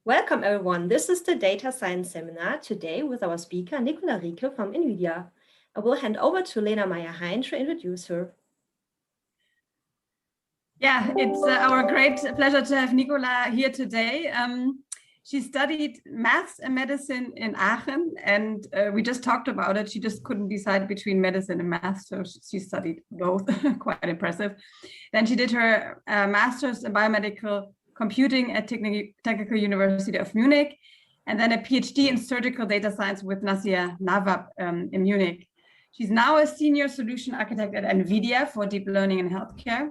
Welcome everyone, this is the Data Science Seminar today with our speaker Nicola Rieke from NVIDIA. I will hand over to Lena Meyer-Hein to introduce her. Yeah, it's our great pleasure to have Nicola here today. She studied maths and medicine in Aachen, and we just talked about it. She just couldn't decide between medicine and maths, so she studied both. Quite impressive. Then she did her master's in biomedical computing at Technical University of Munich, and then a PhD in surgical data science with Nasir Nawab in Munich. She's now a senior solution architect at NVIDIA for deep learning in healthcare,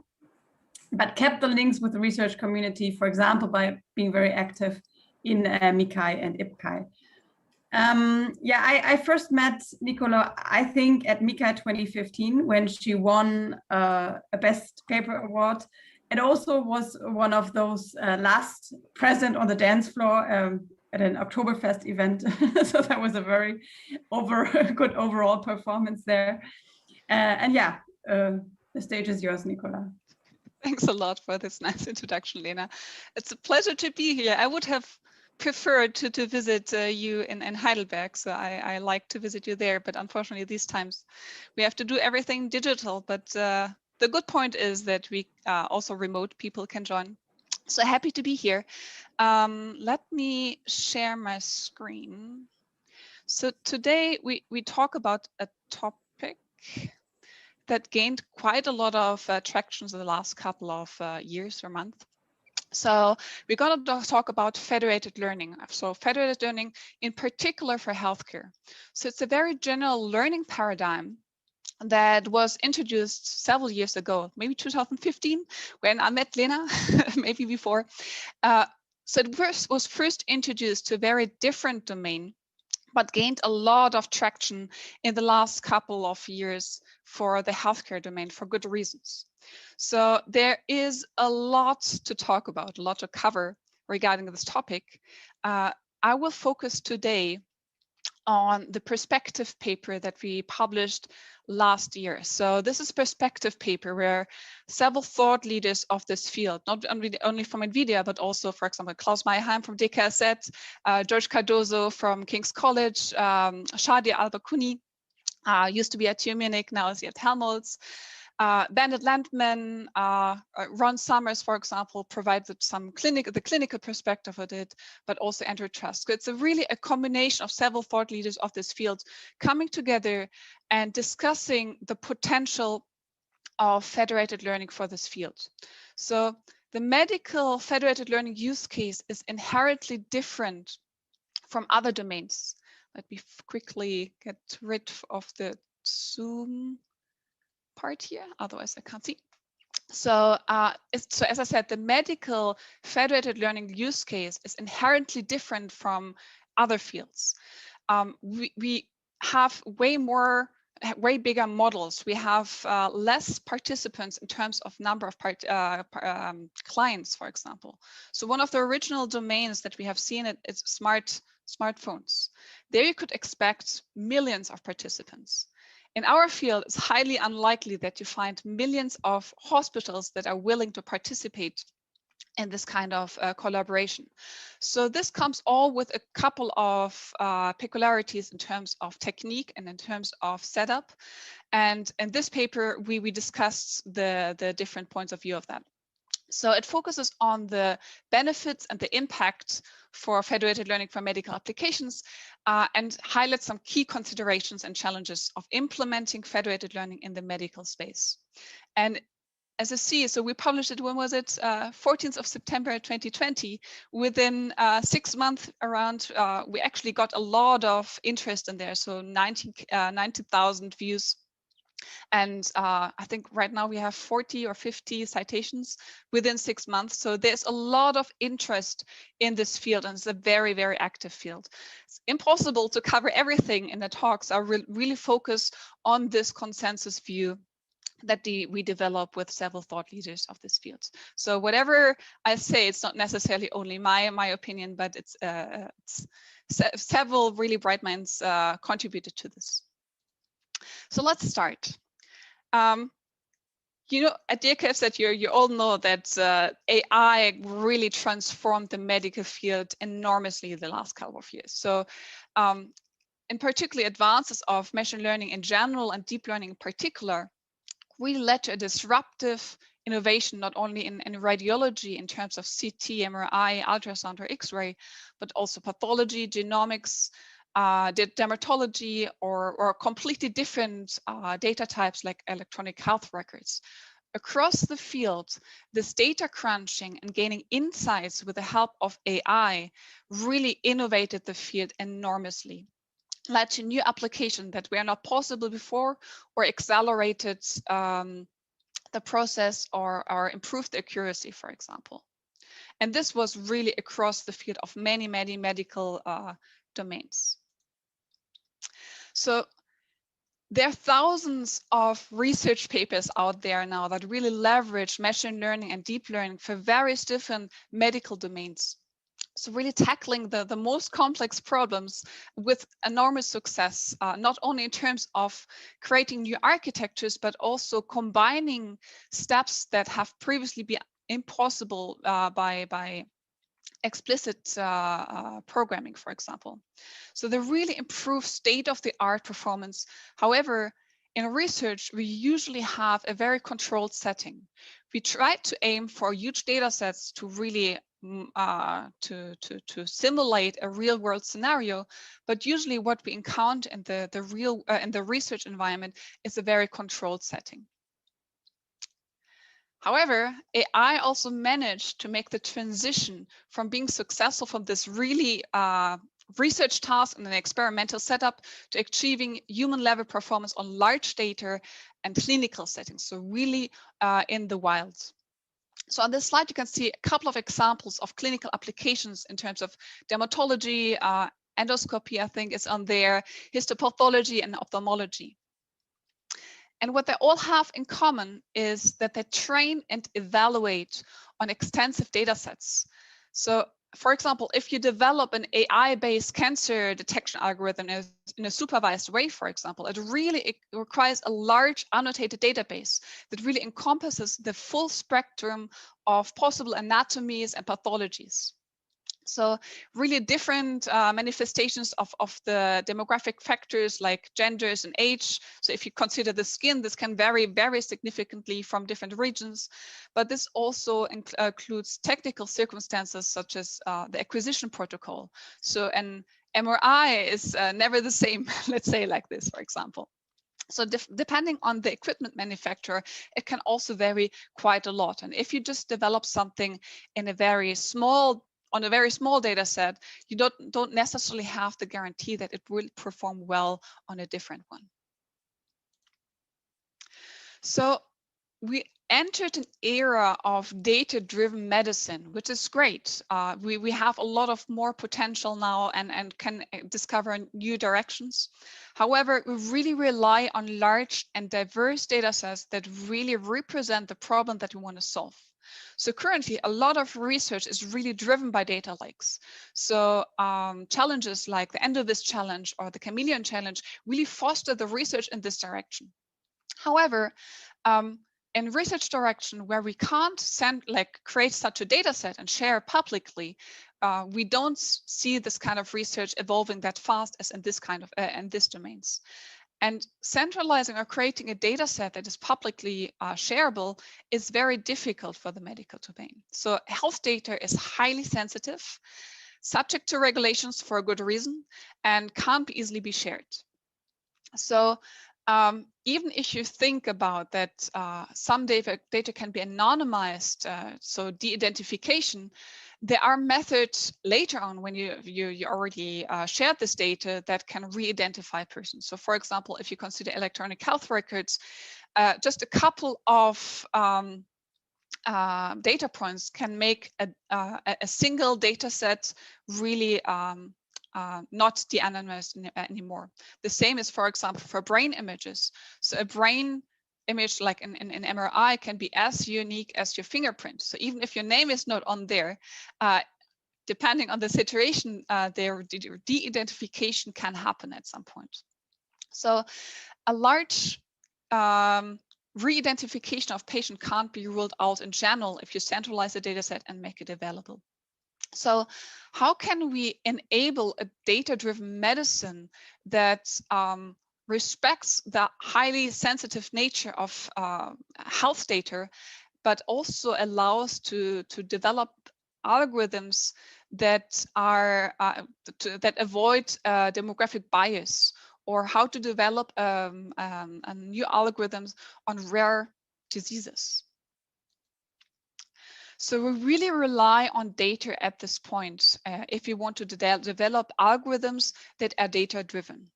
but kept the links with the research community, for example, by being very active in MICCAI and IPCAI. I first met Nicola, I think, at MICCAI 2015 when she won a Best Paper Award. It also was one of those last present on the dance floor at an Oktoberfest event. So that was a very good overall performance there. The stage is yours, Nicola. Thanks a lot for this nice introduction, Lena. It's a pleasure to be here. I would have preferred to visit you in Heidelberg, so I like to visit you there, but unfortunately these times we have to do everything digital. But the good point is that we also remote people can join. So happy to be here. Let me share my screen. So today we talk about a topic that gained quite a lot of traction in the last couple of years or months. So we're going to talk about federated learning. So federated learning in particular for healthcare. So it's a very general learning paradigm that was introduced several years ago, maybe 2015, when I met Lena, maybe before. So it was first introduced to a very different domain, but gained a lot of traction in the last couple of years for the healthcare domain for good reasons. So there is a lot to talk about, a lot to cover regarding this topic. I will focus today on the perspective paper that we published last year. So this is a perspective paper where several thought leaders of this field, not only from NVIDIA, but also, for example, Klaus Meyer-Hein from DKSZ, George Cardozo from King's College, Shadi Al-Bakuni, used to be at TU Munich, now is at Helmholtz. Bandit Landman, Ron Summers, for example, provided the clinical perspective of it, but also Andrew Trask. So it's really a combination of several thought leaders of this field coming together and discussing the potential of federated learning for this field. So the medical federated learning use case is inherently different from other domains. Let me quickly get rid of the Zoom part here, otherwise I can't see. So, so as I said, the medical federated learning use case is inherently different from other fields. We have way bigger models. We have less participants in terms of number of clients, for example. So one of the original domains that we have seen is smartphones. There you could expect millions of participants. In our field, it's highly unlikely that you find millions of hospitals that are willing to participate in this kind of collaboration. So this comes all with a couple of peculiarities in terms of technique and in terms of setup. And in this paper, we discussed the different points of view of that. So it focuses on the benefits and the impact for federated learning for medical applications and highlights some key considerations and challenges of implementing federated learning in the medical space. And as you see, so we published it, when was it? 14th of September 2020. Within 6 months around, we actually got a lot of interest in there. So 90,000 views. And I think right now we have 40 or 50 citations within 6 months. So there's a lot of interest in this field, and it's a very, very active field. It's impossible to cover everything in the talks. I really focus on this consensus view that we develop with several thought leaders of this field. So whatever I say, it's not necessarily only my opinion, but it's several really bright minds contributed to this. So let's start. You know, at the that you all know that AI really transformed the medical field enormously the last couple of years. So in particular, advances of machine learning in general and deep learning in particular really led to a disruptive innovation, not only in radiology in terms of CT, MRI, ultrasound, or X-ray, but also pathology, genomics, dermatology, or completely different data types like electronic health records. Across the field, this data crunching and gaining insights with the help of AI really innovated the field enormously, led to new applications that were not possible before, or accelerated the process, or improved the accuracy, for example. And this was really across the field of many medical domains. So there are thousands of research papers out there now that really leverage machine learning and deep learning for various different medical domains. So really tackling the most complex problems with enormous success, not only in terms of creating new architectures, but also combining steps that have previously been impossible by explicit programming, for example. So they really improve state-of-the-art performance. However, in research, we usually have a very controlled setting. We try to aim for huge data sets to really to simulate a real-world scenario, but usually what we encounter in the research environment is a very controlled setting. However, AI also managed to make the transition from being successful from this really research task in an experimental setup to achieving human level performance on large data and clinical settings, so really in the wild. So on this slide, you can see a couple of examples of clinical applications in terms of dermatology, endoscopy, I think is on there, histopathology, and ophthalmology. And what they all have in common is that they train and evaluate on extensive data sets. So for example, if you develop an AI-based cancer detection algorithm in a supervised way, for example, it requires a large annotated database that really encompasses the full spectrum of possible anatomies and pathologies. So really different manifestations of the demographic factors like genders and age. So if you consider the skin, this can vary very significantly from different regions. But this also includes technical circumstances such as the acquisition protocol. So an MRI is never the same, let's say like this, for example. So depending on the equipment manufacturer, it can also vary quite a lot. And if you just develop something in a very small data set, you don't necessarily have the guarantee that it will perform well on a different one. So we entered an era of data-driven medicine, which is great. We have a lot of more potential now and can discover new directions. However, we really rely on large and diverse data sets that really represent the problem that we want to solve. So currently, a lot of research is really driven by data lakes. So challenges like the Endovis challenge or the Chameleon challenge really foster the research in this direction. However, in research direction where we can't create such a data set and share publicly, we don't see this kind of research evolving that fast as in this kind of in these domains. And centralizing or creating a data set that is publicly shareable is very difficult for the medical domain. So health data is highly sensitive, subject to regulations for a good reason, and can't easily be shared. So even if you think about that some data can be anonymized, so de-identification, there are methods later on when you already shared this data that can re-identify persons. So for example, if you consider electronic health records, just a couple of data points can make a single data set really not de-anonymized anymore. The same is, for example, for brain images. So a brain image like an MRI can be as unique as your fingerprint. So even if your name is not on there, depending on the situation, their de-identification can happen at some point. So a large re-identification of patient can't be ruled out in general if you centralize the data set and make it available. So how can we enable a data-driven medicine that respects the highly sensitive nature of health data, but also allows to develop algorithms that are that avoid demographic bias, or how to develop new algorithms on rare diseases. So we really rely on data at this point if we want to develop algorithms that are data-driven.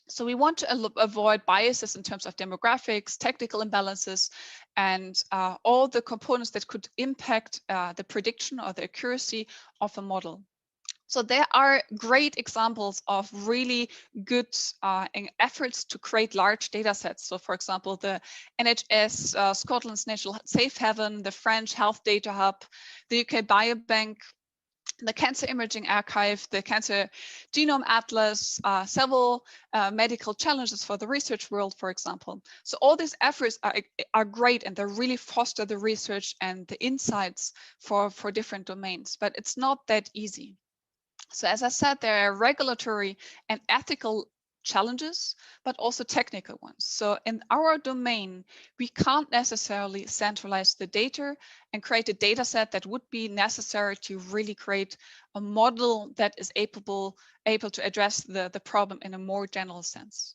So we want to avoid biases in terms of demographics, technical imbalances, and all the components that could impact the prediction or the accuracy of a model. So there are great examples of really good efforts to create large data sets. So for example, the NHS, Scotland's National Safe Haven, the French Health Data Hub, the UK Biobank, the Cancer Imaging Archive, the Cancer Genome Atlas, several medical challenges for the research world, for example. So all these efforts are great, and they really foster the research and the insights for different domains, but it's not that easy. So as I said, there are regulatory and ethical challenges, but also technical ones. So in our domain, we can't necessarily centralize the data and create a data set that would be necessary to really create a model that is able to address the problem in a more general sense.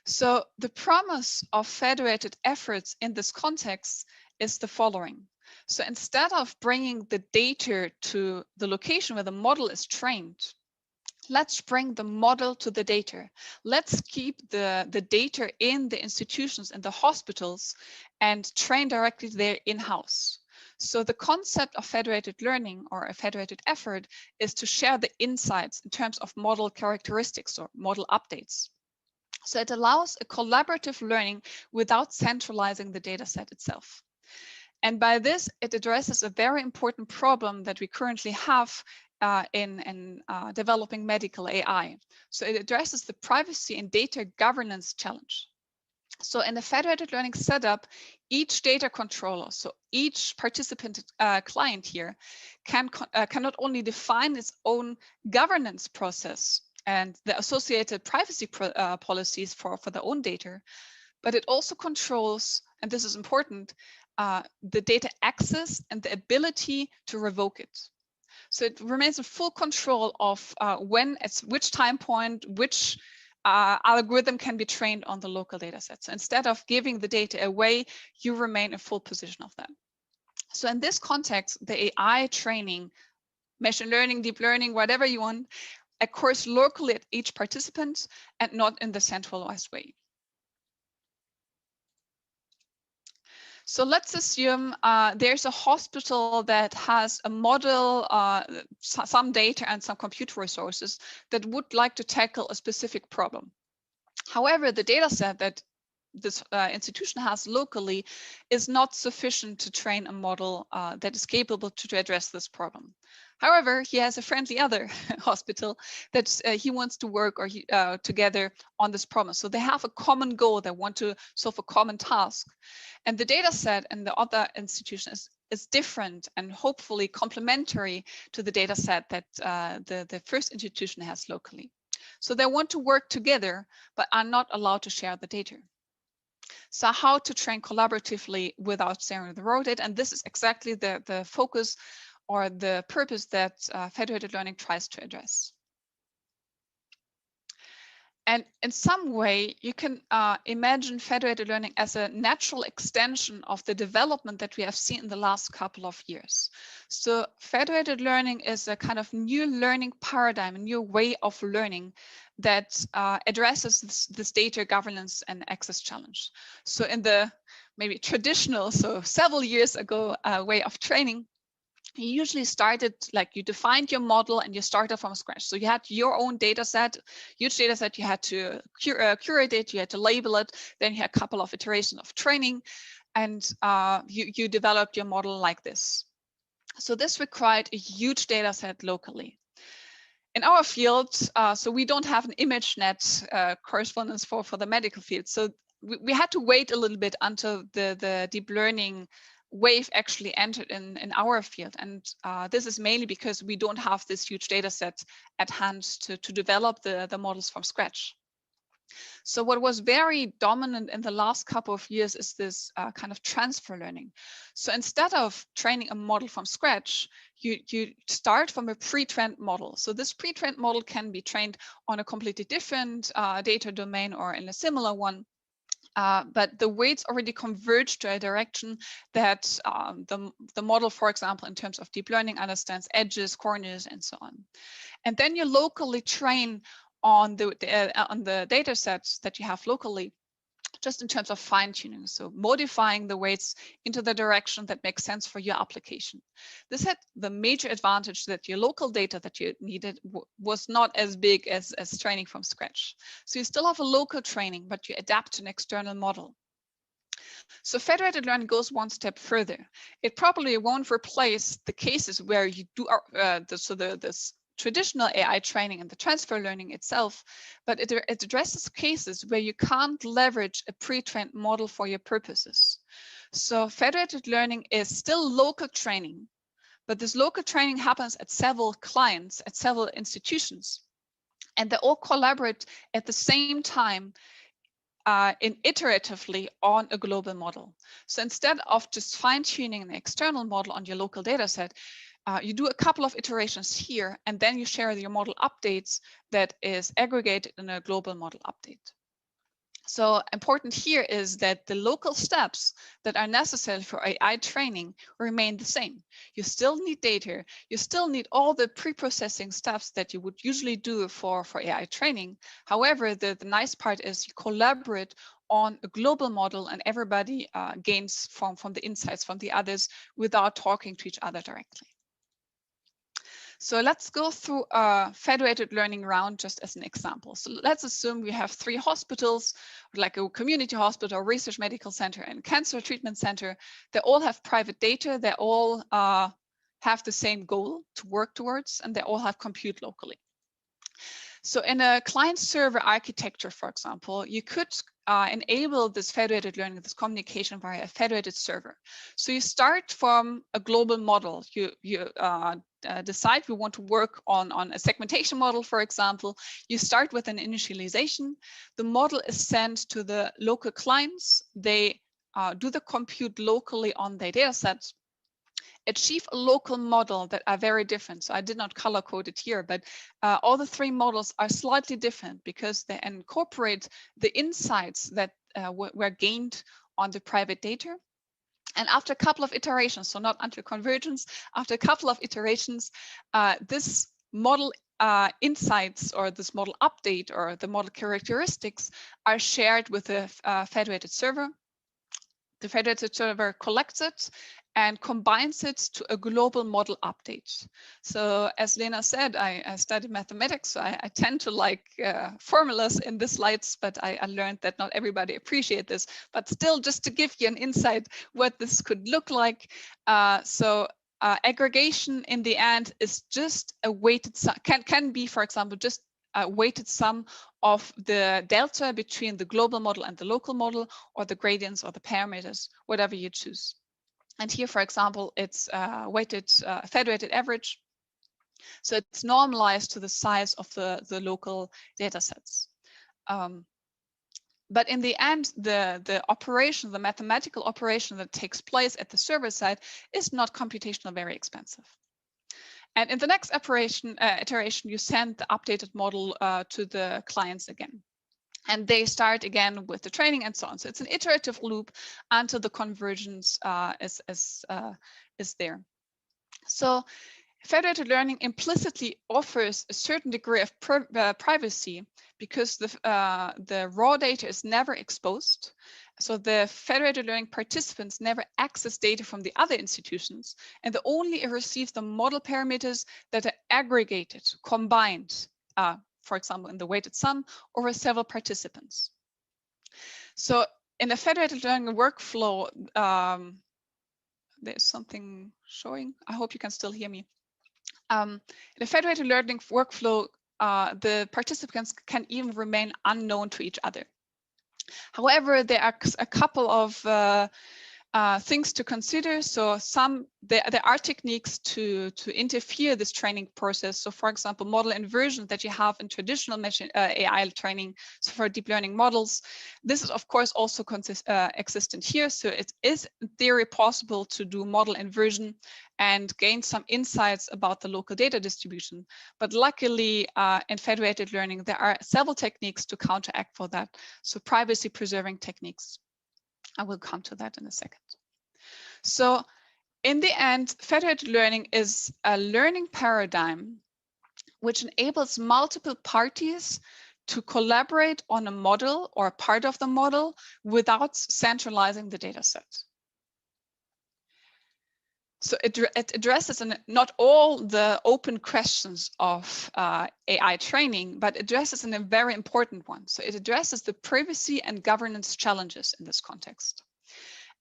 So the promise of federated efforts in this context is the following. So instead of bringing the data to the location where the model is trained, let's bring the model to the data. Let's keep the data in the institutions and the hospitals and train directly there in-house. So the concept of federated learning, or a federated effort, is to share the insights in terms of model characteristics or model updates. So it allows a collaborative learning without centralizing the data set itself. And by this, it addresses a very important problem that we currently have in developing medical AI. So it addresses the privacy and data governance challenge. So in a federated learning setup, each data controller, so each participant client here, can not only define its own governance process and the associated privacy policies for their own data, but it also controls, and this is important, the data access and the ability to revoke it. So it remains in full control of when, at which time point, which algorithm can be trained on the local data set. So instead of giving the data away, you remain in full position of that. So in this context, the AI training, machine learning, deep learning, whatever you want, occurs locally at each participant and not in the centralized way. So let's assume there's a hospital that has a model, some data and some computer resources that would like to tackle a specific problem. However, the data set that this institution has locally is not sufficient to train a model that is capable to address this problem. However, he has a friendly other hospital that he wants to work together on this problem. So they have a common goal. They want to solve a common task. And the data set in the other institution is different and hopefully complementary to the data set that the first institution has locally. So they want to work together, but are not allowed to share the data. So how to train collaboratively without sharing the raw data? And this is exactly the focus or the purpose that federated learning tries to address. And in some way, you can imagine federated learning as a natural extension of the development that we have seen in the last couple of years. So federated learning is a kind of new learning paradigm, a new way of learning that addresses this data governance and access challenge. So in the maybe traditional, so several years ago, way of training, you usually started, like you defined your model and you started from scratch. So you had your own data set, huge data set, you had to curate it, you had to label it, then you had a couple of iterations of training, and you developed your model like this. So this required a huge data set locally. In our field, so we don't have an ImageNet correspondence for the medical field. So we had to wait a little bit until the deep learning wave actually entered in our field. And this is mainly because we don't have this huge data set at hand to develop the models from scratch. So what was very dominant in the last couple of years is this kind of transfer learning. So instead of training a model from scratch, you start from a pre-trained model. So this pre-trained model can be trained on a completely different data domain or in a similar one. But the weights already converge to a direction that the model, for example, in terms of deep learning, understands edges, corners, and so on. And then you locally train on the data sets that you have locally, just in terms of fine tuning. So modifying the weights into the direction that makes sense for your application. This had the major advantage that your local data that you needed was not as big as training from scratch. So you still have a local training, but you adapt to an external model. So federated learning goes one step further. It probably won't replace the cases where you do this traditional AI training and the transfer learning itself, but it addresses cases where you can't leverage a pre-trained model for your purposes. So federated learning is still local training, but this local training happens at several clients, at several institutions, and they all collaborate at the same time iteratively on a global model. So instead of just fine-tuning an external model on your local data set, you do a couple of iterations here, and then you share your model updates that is aggregated in a global model update. So important here is that the local steps that are necessary for AI training remain the same. You still need data, you still need all the pre-processing steps that you would usually do for AI training. However, the nice part is you collaborate on a global model and everybody gains from the insights from the others without talking to each other directly. So let's go through a federated learning round just as an example. So let's assume we have 3 hospitals, like a community hospital, a research medical center, and cancer treatment center. They all have private data. They all have the same goal to work towards, and they all have compute locally. So in a client-server architecture, for example, you could enable this federated learning, this communication via a federated server. So you start from a global model. You decide we want to work on a segmentation model, for example. You start with an initialization. The model is sent to the local clients. They do the compute locally on their data sets, achieve a local model that are very different. So I did not color code it here, but all the 3 models are slightly different because they incorporate the insights that were gained on the private data. And after a couple of iterations, so not until convergence, after a couple of iterations, this model insights or this model update or the model characteristics are shared with the federated server. The federated server collects it and combines it to a global model update. So as Lena said, I studied mathematics, so I tend to like formulas in the slides, but I learned that not everybody appreciates this. But still, just to give you an insight what this could look like. Aggregation in the end is just a weighted sum, can be, for example, just a weighted sum of the delta between the global model and the local model, or the gradients or the parameters, whatever you choose. And here, for example, it's weighted federated average. So it's normalized to the size of the local data sets. But in the end, the operation, the mathematical operation that takes place at the server side is not computationally very expensive. And in the next iteration, you send the updated model to the clients again. And they start again with the training and so on. So it's an iterative loop until the convergence is there. So federated learning implicitly offers a certain degree of privacy because the raw data is never exposed. So the federated learning participants never access data from the other institutions, and they only receive the model parameters that are aggregated, combined, for example, in the weighted sum over several participants. So in a federated learning workflow, there's something showing. I hope you can still hear me. In a federated learning workflow, the participants can even remain unknown to each other. However, there are a couple of things to consider. So there are techniques to interfere this training process. So for example, model inversion that you have in traditional AI training, so for deep learning models, this is of course also existent here. So it is in theory possible to do model inversion and gain some insights about the local data distribution. But luckily in federated learning, there are several techniques to counteract for that. So privacy preserving techniques. I will come to that in a second. So in the end, federated learning is a learning paradigm which enables multiple parties to collaborate on a model or part of the model without centralizing the data set. So it addresses not all the open questions of AI training, but addresses a very important one. So it addresses the privacy and governance challenges in this context.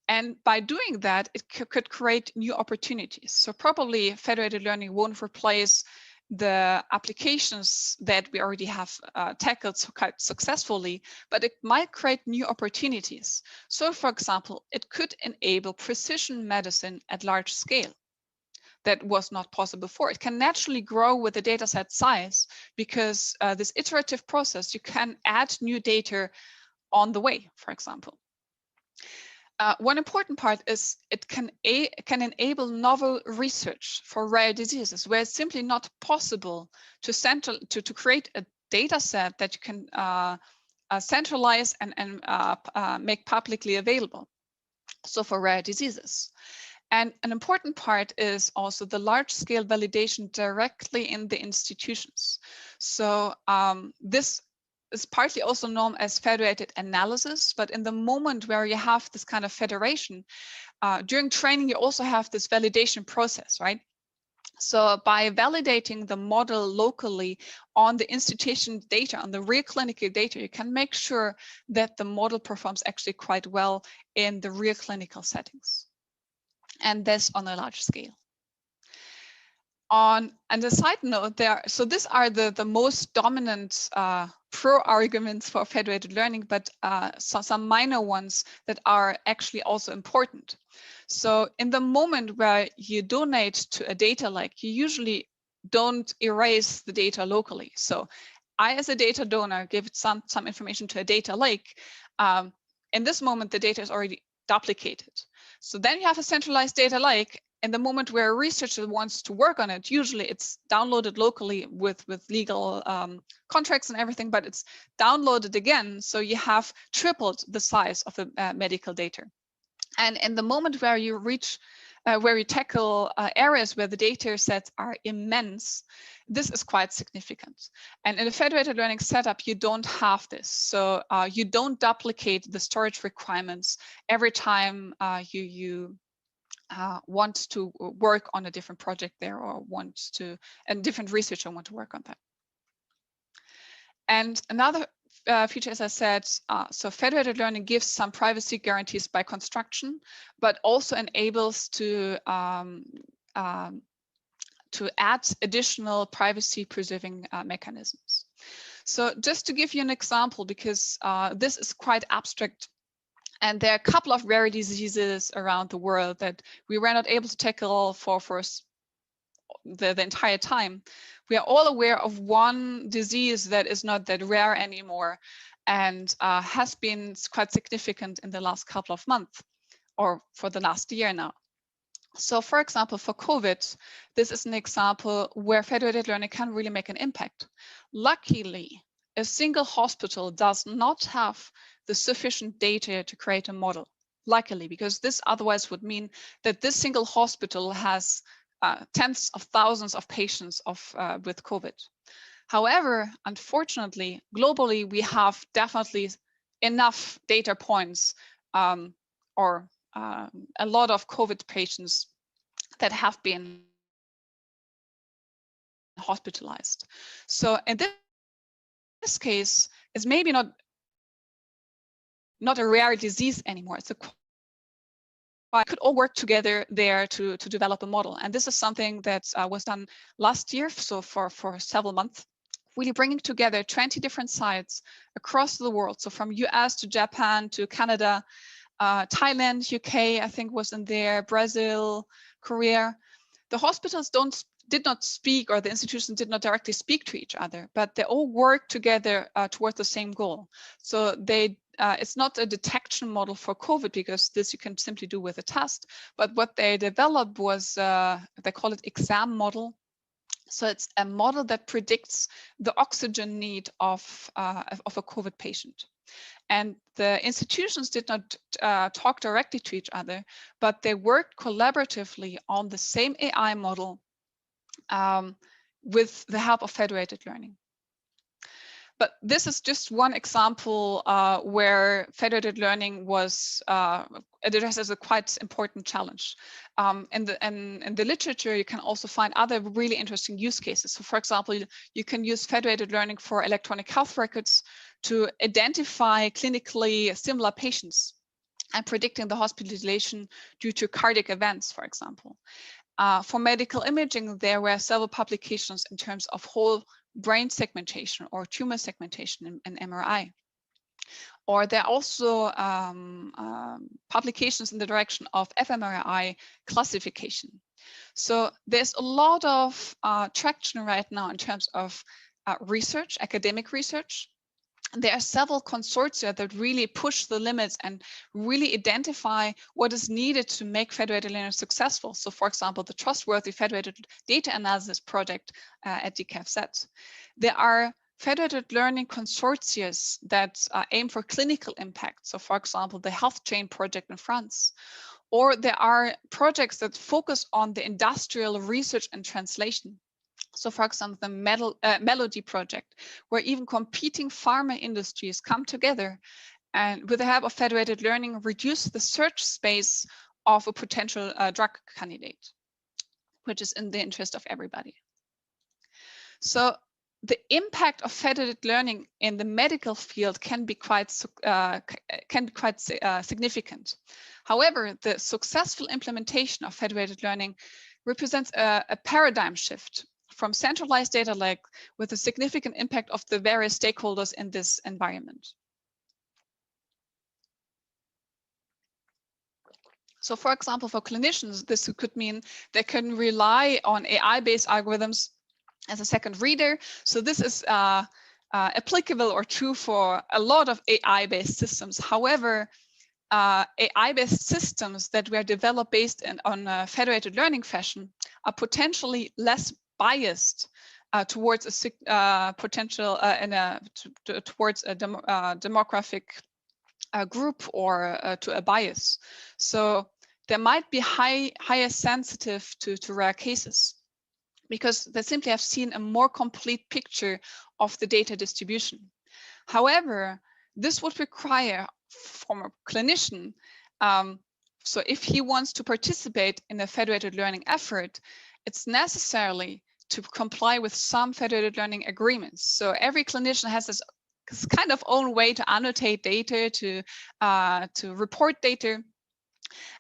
And by doing that, it could create new opportunities. So probably federated learning won't replace the applications that we already have tackled quite successfully, but it might create new opportunities. So for example, it could enable precision medicine at large scale. That was not possible before. It can naturally grow with the data set size because this iterative process, you can add new data on the way, for example. One important part is it can enable novel research for rare diseases where it's simply not possible to create a data set that you can centralize and make publicly available. So for rare diseases. And an important part is also the large-scale validation directly in the institutions. So this is partly also known as federated analysis, but in the moment where you have this kind of federation, during training, you also have this validation process, right? So by validating the model locally on the institution data, on the real clinical data, you can make sure that the model performs actually quite well in the real clinical settings. And this on a large scale. And a side note, these are the most dominant pro arguments for federated learning, but some minor ones that are actually also important. So in the moment where you donate to a data lake, you usually don't erase the data locally. So I, as a data donor, give some information to a data lake. In this moment, the data is already duplicated. So then you have a centralized data lake. In the moment where a researcher wants to work on it, usually it's downloaded locally with legal contracts and everything, but it's downloaded again. So you have tripled the size of the medical data. And in the moment where you reach, where you tackle areas where the data sets are immense, this is quite significant. And in a federated learning setup, you don't have this. So you don't duplicate the storage requirements every time you want to work on a different project there, or a different researcher want to work on that. And another feature, as I said, so federated learning gives some privacy guarantees by construction, but also enables to add additional privacy preserving mechanisms. So just to give you an example, because this is quite abstract, and there are a couple of rare diseases around the world that we were not able to tackle for the entire time. We are all aware of one disease that is not that rare anymore and has been quite significant in the last couple of months or for the last year now. So for example, for COVID, this is an example where federated learning can really make an impact. Luckily, a single hospital does not have the sufficient data to create a model, luckily, because this otherwise would mean that this single hospital has tens of thousands of patients with COVID. However, unfortunately, globally, we have definitely enough data points or a lot of COVID patients that have been hospitalized. So in this case, it's maybe not a rare disease anymore. It's we could all work together there to develop a model. And this is something that was done last year, so for several months, really bringing together 20 different sites across the world. So from US to Japan to Canada, Thailand, UK, I think was in there, Brazil, Korea. The hospitals did not speak, or the institutions did not directly speak to each other, but they all work together towards the same goal. So it's not a detection model for COVID, because this you can simply do with a test, but what they developed was, they call it exam model. So it's a model that predicts the oxygen need of a COVID patient. And the institutions did not talk directly to each other, but they worked collaboratively on the same AI model with the help of federated learning. But this is just one example where federated learning was addressed as a quite important challenge. In the literature, you can also find other really interesting use cases. So for example, you can use federated learning for electronic health records to identify clinically similar patients and predicting the hospitalization due to cardiac events, for example. For medical imaging, there were several publications in terms of whole brain segmentation or tumor segmentation in MRI. Or there are also publications in the direction of fMRI classification. So there's a lot of traction right now in terms of research, academic research. There are several consortia that really push the limits and really identify what is needed to make federated learning successful. So for example, the Trustworthy Federated Data Analysis Project at DKFZ. There are federated learning consortia that aim for clinical impact. So for example, the Health Chain Project in France. Or there are projects that focus on the industrial research and translation. So for example, the Melody project, where even competing pharma industries come together and with the help of federated learning, reduce the search space of a potential drug candidate, which is in the interest of everybody. So the impact of federated learning in the medical field can be quite significant. However, the successful implementation of federated learning represents a paradigm shift from centralized data lake with a significant impact of the various stakeholders in this environment. So for example, for clinicians, this could mean they can rely on AI-based algorithms as a second reader. So this is applicable or true for a lot of AI-based systems. However, AI-based systems that were developed based on a federated learning fashion are potentially less biased towards a potential towards a demographic group or to a bias. So there might be higher sensitive to rare cases, because they simply have seen a more complete picture of the data distribution. However, this would require from a clinician, so if he wants to participate in a federated learning effort, it's necessarily to comply with some federated learning agreements. So every clinician has this kind of own way to annotate data, to report data.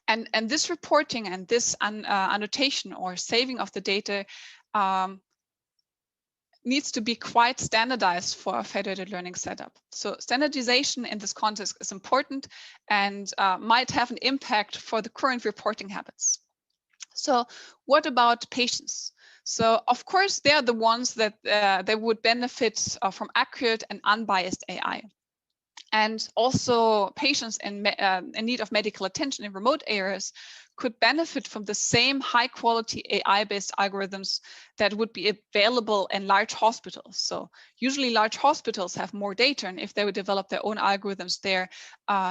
And this reporting and this annotation or saving of the data needs to be quite standardized for a federated learning setup. So standardization in this context is important and might have an impact for the current reporting habits. So what about patients? So of course, they are the ones that they would benefit from accurate and unbiased AI. And also patients in need of medical attention in remote areas could benefit from the same high quality AI-based algorithms that would be available in large hospitals. So usually large hospitals have more data, and if they would develop their own algorithms there,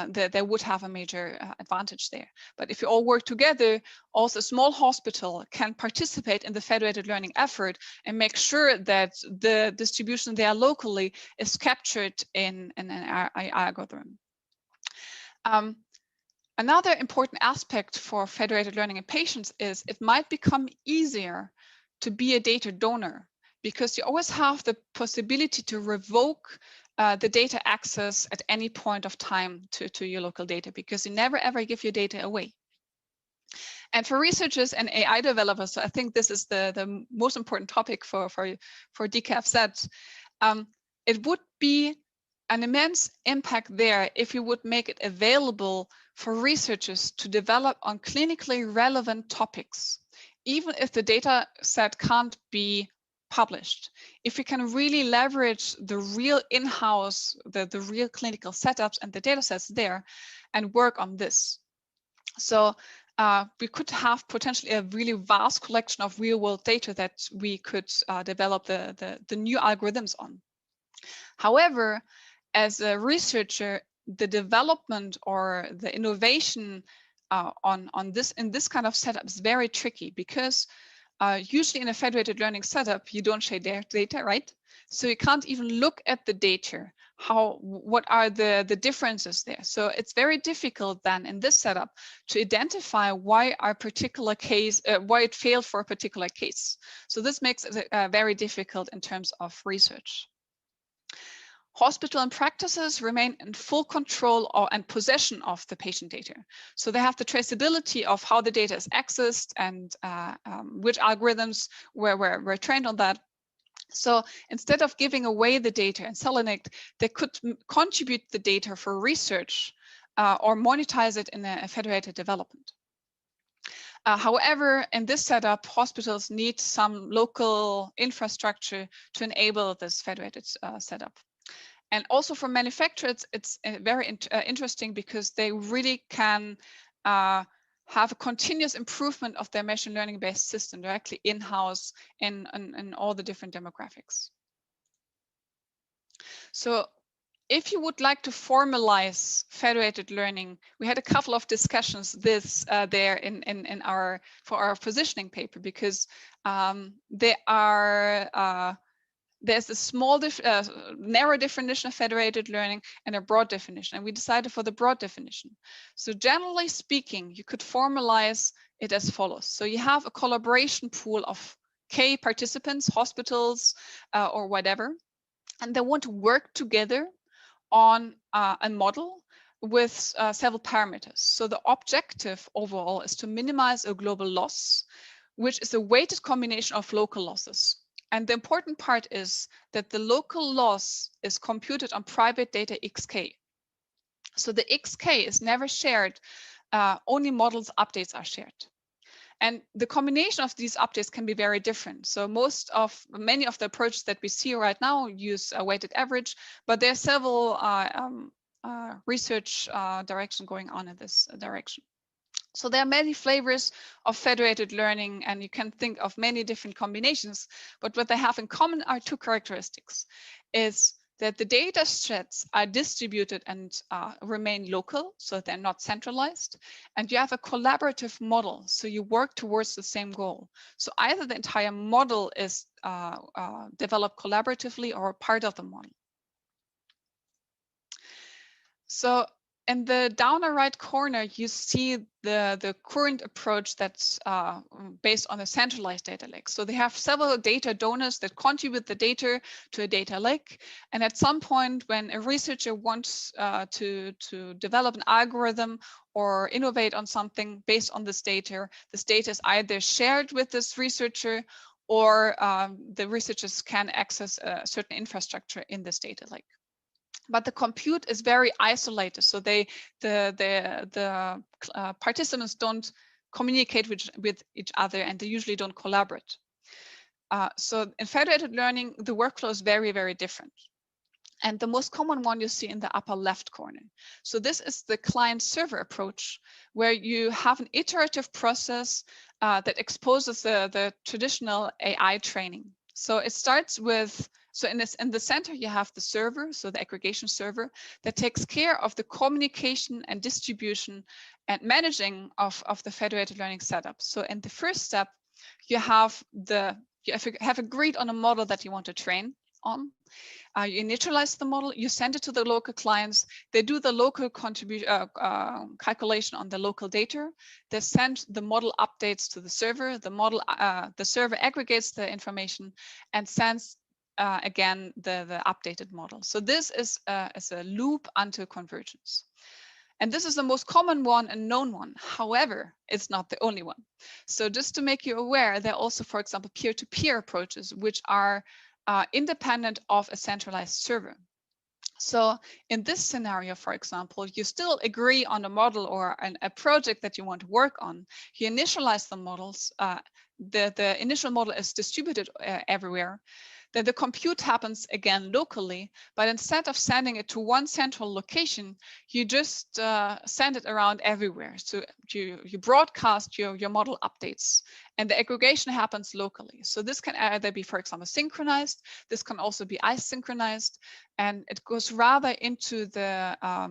they would have a major advantage there. But if you all work together, also a small hospital can participate in the federated learning effort and make sure that the distribution there locally is captured in an AI algorithm. Another important aspect for federated learning in patients is it might become easier to be a data donor, because you always have the possibility to revoke the data access at any point of time to your local data, because you never ever give your data away. And for researchers and AI developers, so I think this is the most important topic for DKFZ. it would be an immense impact there if you would make it available for researchers to develop on clinically relevant topics, even if the data set can't be published. If we can really leverage the real in-house, the real clinical setups and the data sets there and work on this. So we could have potentially a really vast collection of real world data that we could develop the new algorithms on. However, as a researcher, the development or the innovation in this kind of setup is very tricky, because usually in a federated learning setup, you don't share data, right? So you can't even look at the data. What are the differences there? So it's very difficult then in this setup to identify why why it failed for a particular case. So this makes it very difficult in terms of research. Hospital and practices remain in full control and possession of the patient data. So they have the traceability of how the data is accessed and which algorithms were trained on that. So instead of giving away the data and selling it, they could contribute the data for research or monetize it in a federated development. However, in this setup, hospitals need some local infrastructure to enable this federated setup. And also for manufacturers, it's very interesting, because they really can have a continuous improvement of their machine learning based system directly in-house in all the different demographics. So if you would like to formalize federated learning, we had a couple of discussions there for our positioning paper, because there's a small, narrow definition of federated learning and a broad definition, and we decided for the broad definition. So generally speaking, you could formalize it as follows. So you have a collaboration pool of K participants, hospitals, or whatever, and they want to work together on a model with several parameters. So the objective overall is to minimize a global loss, which is a weighted combination of local losses. And the important part is that the local loss is computed on private data XK. So the XK is never shared, only models updates are shared. And the combination of these updates can be very different. So many of the approaches that we see right now use a weighted average, but there are several research directions going on in this direction. So there are many flavors of federated learning, and you can think of many different combinations, but what they have in common are two characteristics. Is that the data sets are distributed and remain local, so they're not centralized, and you have a collaborative model, so you work towards the same goal. So either the entire model is developed collaboratively or part of the model. So in the down right corner, you see the current approach that's based on a centralized data lake. So they have several data donors that contribute the data to a data lake. And at some point, when a researcher wants to develop an algorithm or innovate on something based on this data is either shared with this researcher, or the researchers can access a certain infrastructure in this data lake. But the compute is very isolated, so the participants don't communicate with each other, and they usually don't collaborate. So in federated learning, the workflow is very, very different. And the most common one you see in the upper left corner. So this is the client-server approach, where you have an iterative process that exposes the traditional AI training. So it starts with, so in the center, you have the server, so the aggregation server, that takes care of the communication and distribution and managing of the federated learning setup. So in the first step, you have agreed on a model that you want to train on. You initialize the model, you send it to the local clients, they do the local calculation on the local data, they send the model updates to the server, the server aggregates the information and sends again the updated model. So this is a loop until convergence. And this is the most common one and known one. However, it's not the only one. So just to make you aware, there are also, for example, peer-to-peer approaches, which are independent of a centralized server. So in this scenario, for example, you still agree on a model or a project that you want to work on. You initialize the models. The initial model is distributed everywhere. Then the compute happens again locally, but instead of sending it to one central location, you just send it around everywhere. So you broadcast your model updates, and the aggregation happens locally. So this can either be, for example, synchronized. This can also be asynchronized, and it goes rather into the I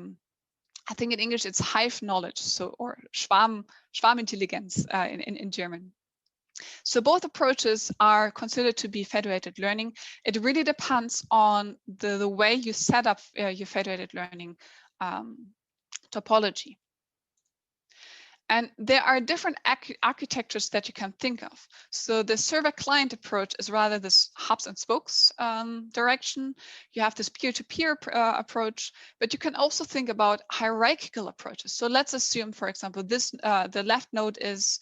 think in English it's hive knowledge, so or Schwarmintelligenz in German. So both approaches are considered to be federated learning. It really depends on the way you set up your federated learning topology. And there are different architectures that you can think of. So the server client approach is rather this hubs and spokes direction. You have this peer-to-peer approach, but you can also think about hierarchical approaches. So let's assume, for example, this the left node is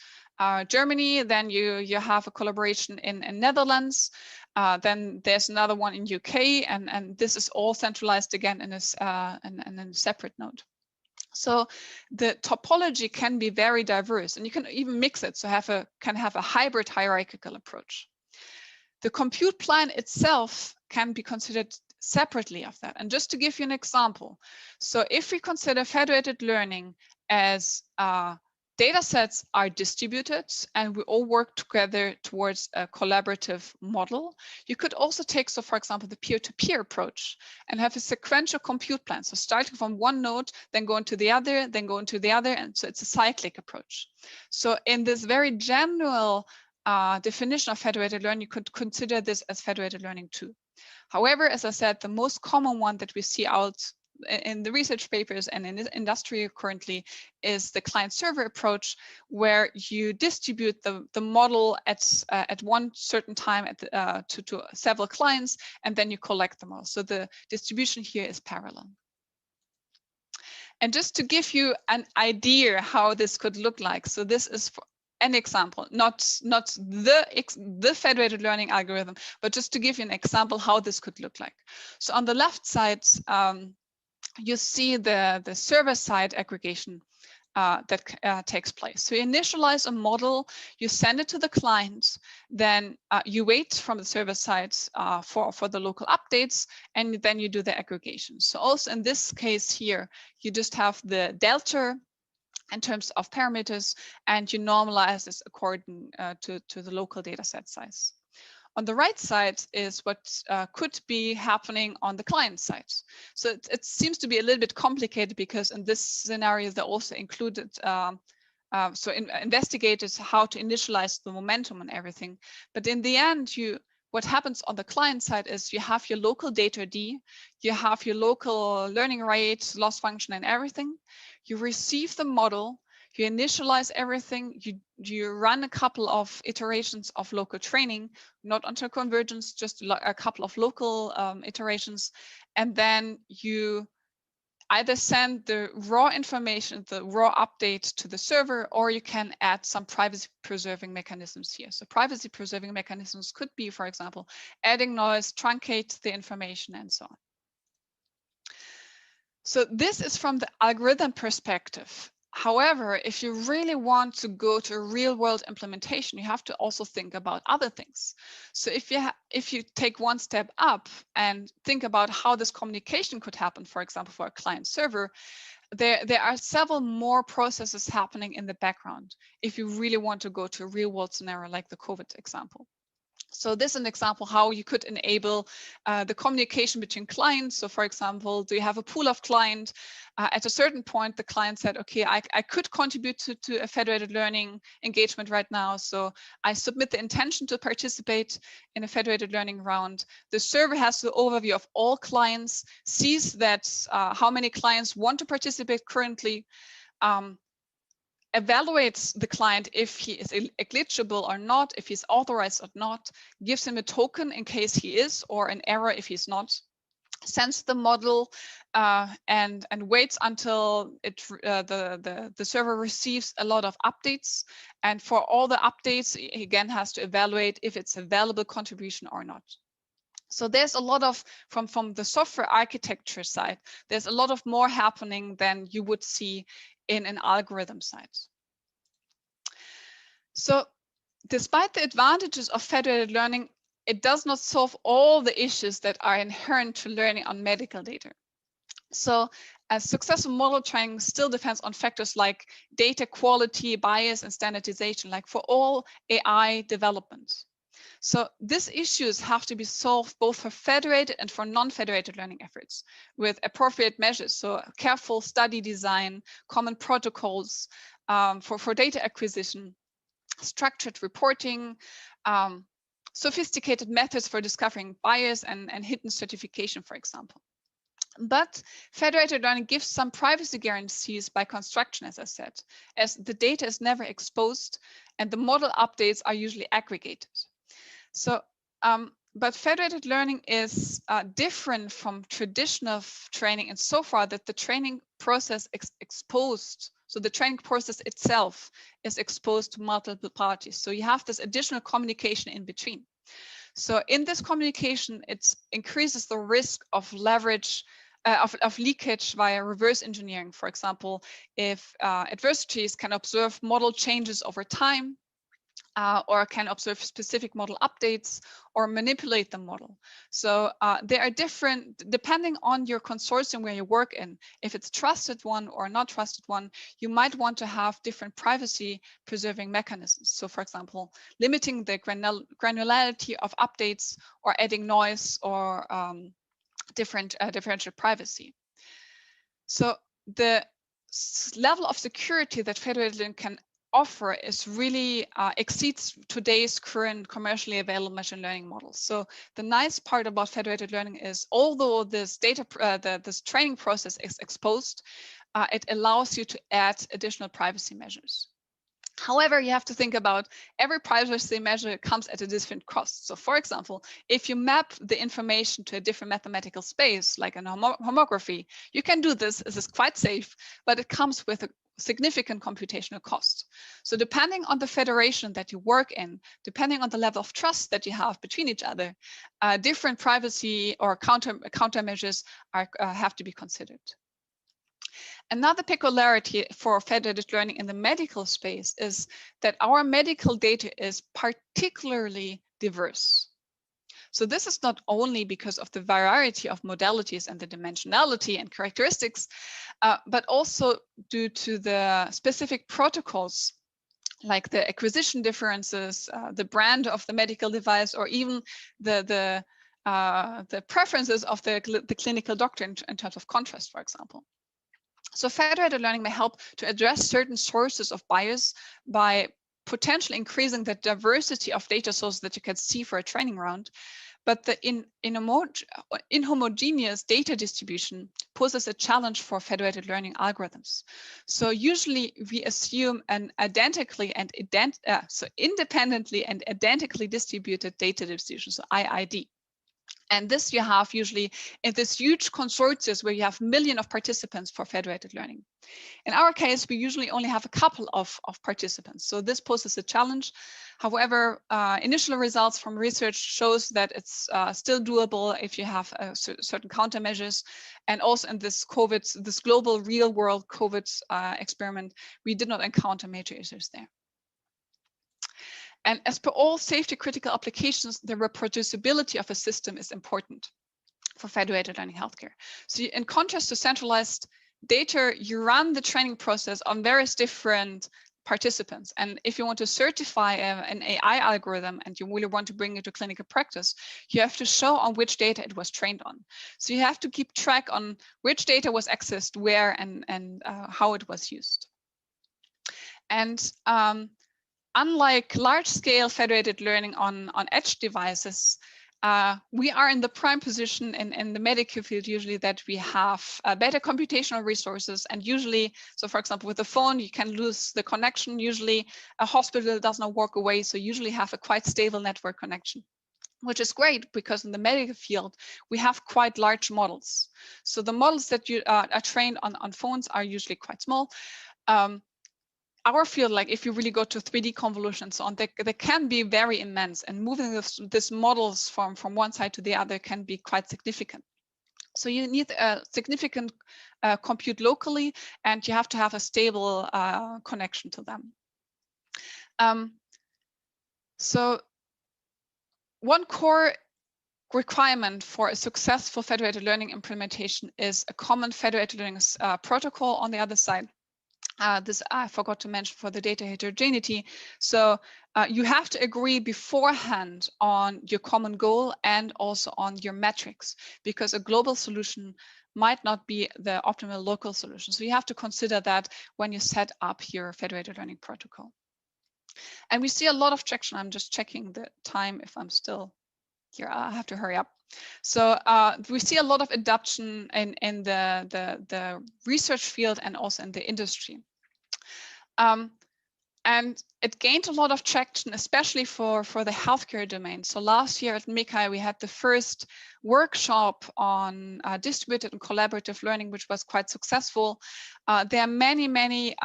Germany, then you have a collaboration in Netherlands, then there's another one in UK, and this is all centralized again in a separate node. So the topology can be very diverse, and you can even mix it, so can have a hybrid hierarchical approach. The compute plan itself can be considered separately of that. And just to give you an example, so if we consider federated learning as data sets are distributed and we all work together towards a collaborative model, you could also take, so for example, the peer-to-peer approach and have a sequential compute plan. So starting from one node, then going to the other, then going to the other. And so it's a cyclic approach. So in this very general definition of federated learning, you could consider this as federated learning too. However, as I said, the most common one that we see out in the research papers and in the industry currently is the client-server approach, where you distribute the model at one certain time to several clients, and then you collect them all. So the distribution here is parallel. And just to give you an idea how this could look like, so this is for an example, not the federated learning algorithm, but just to give you an example how this could look like. So on the left side, you see the server-side aggregation that takes place. So you initialize a model, you send it to the client, then you wait from the server side for the local updates, and then you do the aggregation. So also in this case here, you just have the delta in terms of parameters, and you normalize this according to the local data set size. On the right side is what could be happening on the client side. So it seems to be a little bit complicated because in this scenario, they also included, investigated how to initialize the momentum and everything. But in the end, what happens on the client side is you have your local data D, you have your local learning rate, loss function and everything. You receive the model, you initialize everything, you run a couple of iterations of local training, not until convergence, just a couple of local iterations, and then you either send the raw information, the raw update to the server, or you can add some privacy preserving mechanisms here. So privacy preserving mechanisms could be, for example, adding noise, truncate the information, and so on. So this is from the algorithm perspective. However, if you really want to go to a real world implementation, you have to also think about other things. So if you take one step up and think about how this communication could happen, for example, for a client server, there are several more processes happening in the background if you really want to go to a real world scenario like the COVID example. So this is an example how you could enable the communication between clients. So for example, do you have a pool of clients? At a certain point, the client said, okay, I could contribute to a federated learning engagement right now. So I submit the intention to participate in a federated learning round. The server has the overview of all clients, sees that how many clients want to participate currently, evaluates the client if he is eligible or not, if he's authorized or not, gives him a token in case he is, or an error if he's not, sends the model and waits until the server receives a lot of updates. And for all the updates, he again has to evaluate if it's a valuable contribution or not. So there's a lot of, from the software architecture side, there's a lot of more happening than you would see in an algorithm side. So despite the advantages of federated learning, it does not solve all the issues that are inherent to learning on medical data. So a successful model training still depends on factors like data quality, bias, and standardization, like for all AI development. So these issues have to be solved both for federated and for non-federated learning efforts with appropriate measures. So careful study design, common protocols for data acquisition, structured reporting, sophisticated methods for discovering bias and hidden certification, for example. But federated learning gives some privacy guarantees by construction, as I said, as the data is never exposed and the model updates are usually aggregated. So, but federated learning is different from traditional training insofar that the training process exposed. So the training process itself is exposed to multiple parties. So you have this additional communication in between. So in this communication, it increases the risk of leverage, of leakage via reverse engineering. For example, if adversaries can observe model changes over time, or can observe specific model updates or manipulate the model. So they are different depending on your consortium where you work in. If it's trusted one or not trusted one, you might want to have different privacy preserving mechanisms. So for example, limiting the granularity of updates or adding noise or differential privacy. So the level of security that federated learning can offer is really exceeds today's current commercially available machine learning models. So the nice part about federated learning is, although this this training process is exposed, it allows you to add additional privacy measures. However, you have to think about every privacy measure comes at a different cost. So for example, if you map the information to a different mathematical space, like an homography, you can do this. This is quite safe, but it comes with a significant computational cost. So depending on the federation that you work in, depending on the level of trust that you have between each other, different privacy or countermeasures have to be considered. Another peculiarity for federated learning in the medical space is that our medical data is particularly diverse. So this is not only because of the variety of modalities and the dimensionality and characteristics, but also due to the specific protocols, like the acquisition differences, the brand of the medical device, or even the preferences of the clinical doctor in terms of contrast, for example. So federated learning may help to address certain sources of bias by potentially increasing the diversity of data sources that you can see for a training round. But the inhomogeneous data distribution poses a challenge for federated learning algorithms. So usually we assume an independently and identically distributed data distribution, so IID. And this you have usually in this huge consortiums where you have millions of participants for federated learning. In our case, we usually only have a couple of participants. So this poses a challenge. However, initial results from research shows that it's still doable if you have certain countermeasures. And also in this global real world COVID experiment, we did not encounter major issues there. And as per all safety critical applications, the reproducibility of a system is important for federated learning healthcare. So in contrast to centralized data, you run the training process on various different participants. And if you want to certify an AI algorithm and you really want to bring it to clinical practice, you have to show on which data it was trained on. So you have to keep track on which data was accessed where and how it was used. And unlike large-scale federated learning on edge devices, we are in the prime position in the medical field usually that we have better computational resources, and usually, so for example, with the phone, you can lose the connection. Usually a hospital does not walk away, so usually have a quite stable network connection, which is great because in the medical field, we have quite large models. So the models that you are trained on phones are usually quite small. our field, like if you really go to 3D convolution and so on, they can be very immense, and moving these models from one side to the other can be quite significant. So you need a significant compute locally, and you have to have a stable connection to them. So one core requirement for a successful federated learning implementation is a common federated learning protocol on the other side. This I forgot to mention for the data heterogeneity. So you have to agree beforehand on your common goal and also on your metrics, because a global solution might not be the optimal local solution. So you have to consider that when you set up your federated learning protocol. And we see a lot of traction. I'm just checking the time if I'm still here. I have to hurry up. So we see a lot of adoption in the research field and also in the industry. And it gained a lot of traction, especially for the healthcare domain. So last year at MICCAI, we had the first workshop on distributed and collaborative learning, which was quite successful. There are many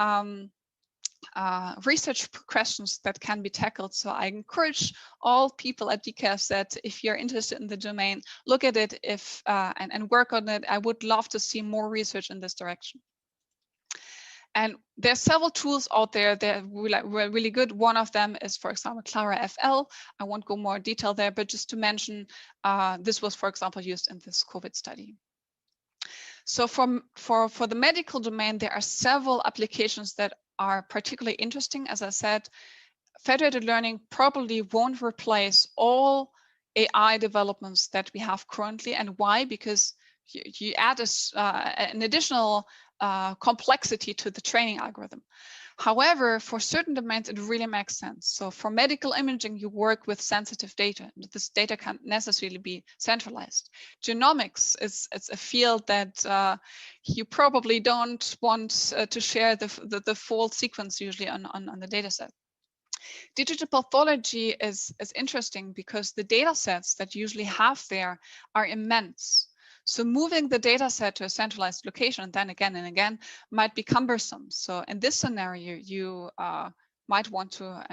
research questions that can be tackled. So I encourage all people at DCAS that if you're interested in the domain, look at it and work on it. I would love to see more research in this direction. And there are several tools out there that were really good. One of them is, for example, Clara FL. I won't go more detail there, but just to mention, this was, for example, used in this COVID study. So for the medical domain, there are several applications that are particularly interesting. As I said, federated learning probably won't replace all AI developments that we have currently. And why? Because you add an additional complexity to the training algorithm. However, for certain domains, it really makes sense. So for medical imaging, you work with sensitive data. This data can't necessarily be centralized. Genomics is a field that you probably don't want to share the full sequence usually on the data set. Digital pathology is interesting because the data sets that you usually have there are immense. So moving the data set to a centralized location, and then again and again, might be cumbersome. So in this scenario, you might want to